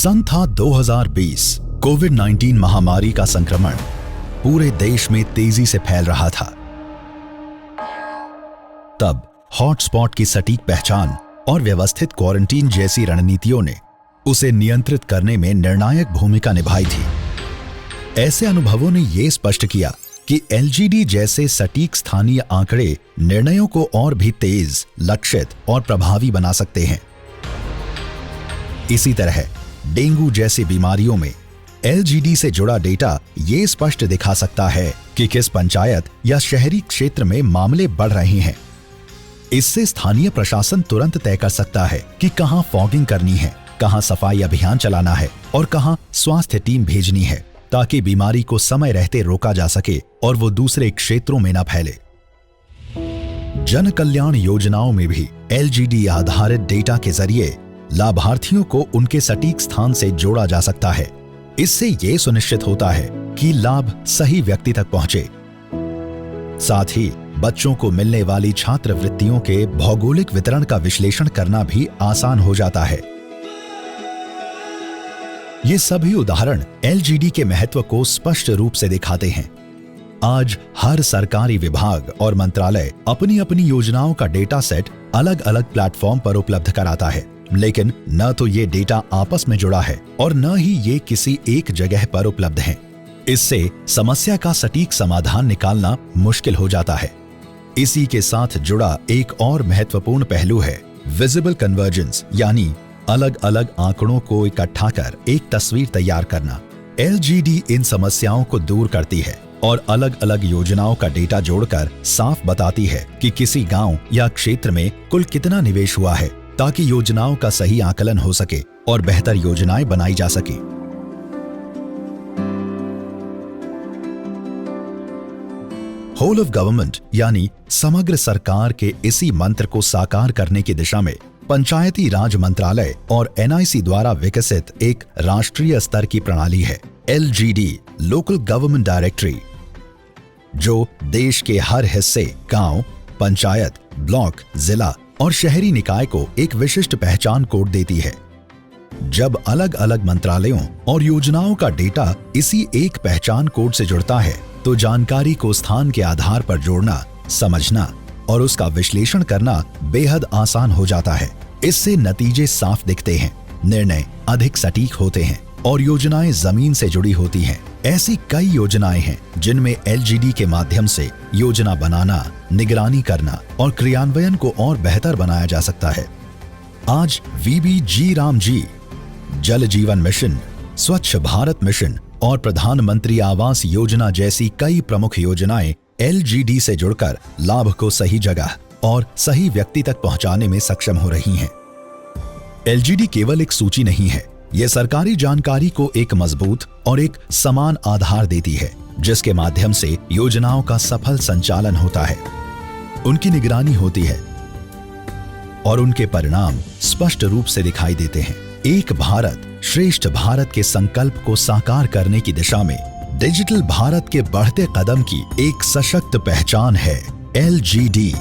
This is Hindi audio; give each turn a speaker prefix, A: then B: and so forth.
A: सन था 2020। कोविड-19 महामारी का संक्रमण पूरे देश में तेजी से फैल रहा था। तब हॉटस्पॉट की सटीक पहचान और व्यवस्थित क्वारंटीन जैसी रणनीतियों ने उसे नियंत्रित करने में निर्णायक भूमिका निभाई थी। ऐसे अनुभवों ने यह स्पष्ट किया कि एलजीडी जैसे सटीक स्थानीय आंकड़े निर्णयों को और भी तेज, लक्षित और प्रभावी बना सकते हैं। इसी तरह डेंगू जैसी बीमारियों में एलजीडी से जुड़ा डेटा ये स्पष्ट दिखा सकता है कि किस पंचायत या शहरी क्षेत्र में मामले बढ़ रहे हैं। इससे स्थानीय प्रशासन तुरंत तय कर सकता है कि कहां फॉगिंग करनी है, कहां सफाई अभियान चलाना है और कहां स्वास्थ्य टीम भेजनी है, ताकि बीमारी को समय रहते रोका जा सके और वो दूसरे क्षेत्रों में न फैले। जन कल्याण योजनाओं में भी एलजीडी आधारित डेटा के जरिए लाभार्थियों को उनके सटीक स्थान से जोड़ा जा सकता है। इससे ये सुनिश्चित होता है कि लाभ सही व्यक्ति तक पहुंचे। साथ ही बच्चों को मिलने वाली छात्रवृत्तियों के भौगोलिक वितरण का विश्लेषण करना भी आसान हो जाता है। ये सभी उदाहरण एलजीडी के महत्व को स्पष्ट रूप से दिखाते हैं। आज हर सरकारी विभाग और मंत्रालय अपनी अपनी योजनाओं का डेटा सेट अलग अलग प्लेटफॉर्म पर उपलब्ध कराता है, लेकिन न तो ये डेटा आपस में जुड़ा है और न ही ये किसी एक जगह पर उपलब्ध है। इससे समस्या का सटीक समाधान निकालना मुश्किल हो जाता है। इसी के साथ जुड़ा एक और महत्वपूर्ण पहलू है विजिबल कन्वर्जेंस, यानी अलग अलग आंकड़ों को इकट्ठा कर एक तस्वीर तैयार करना। एलजीडी इन समस्याओं को दूर करती है और अलग अलग योजनाओं का डेटा जोड़कर साफ बताती है कि किसी गांव या क्षेत्र में कुल कितना निवेश हुआ है, ताकि योजनाओं का सही आकलन हो सके और बेहतर योजनाएं बनाई जा सके। होल ऑफ गवर्नमेंट यानी समग्र सरकार के इसी मंत्र को साकार करने की दिशा में पंचायती राज मंत्रालय और एनआईसी द्वारा विकसित एक राष्ट्रीय स्तर की प्रणाली है एलजीडी, लोकल गवर्नमेंट डायरेक्टरी, जो देश के हर हिस्से, गांव, पंचायत, ब्लॉक, जिला और शहरी निकाय को एक विशिष्ट पहचान कोड देती है। जब अलग अलग मंत्रालयों और योजनाओं का डेटा इसी एक पहचान कोड से जुड़ता है, तो जानकारी को स्थान के आधार पर जोड़ना, समझना और उसका विश्लेषण करना बेहद आसान हो जाता है। इससे नतीजे साफ दिखते हैं, निर्णय अधिक सटीक होते हैं और योजनाएं जमीन से जुड़ी होती हैं। ऐसी कई योजनाएं हैं जिनमें एलजीडी के माध्यम से योजना बनाना, निगरानी करना और क्रियान्वयन को और बेहतर बनाया जा सकता है। आज वीबीजी रामजी, जल जीवन मिशन, स्वच्छ भारत मिशन और प्रधानमंत्री आवास योजना जैसी कई प्रमुख योजनाएं एलजीडी से जुड़कर लाभ को सही जगह और सही व्यक्ति तक पहुंचाने में सक्षम हो रही हैं। एलजीडी केवल एक सूची नहीं है, यह सरकारी जानकारी को एक मजबूत और एक समान आधार देती है, जिसके माध्यम से योजनाओं का सफल संचालन होता है, उनकी निगरानी होती है और उनके परिणाम स्पष्ट रूप से दिखाई देते हैं। एक भारत श्रेष्ठ भारत के संकल्प को साकार करने की दिशा में डिजिटल भारत के बढ़ते कदम की एक सशक्त पहचान है एलजीडी।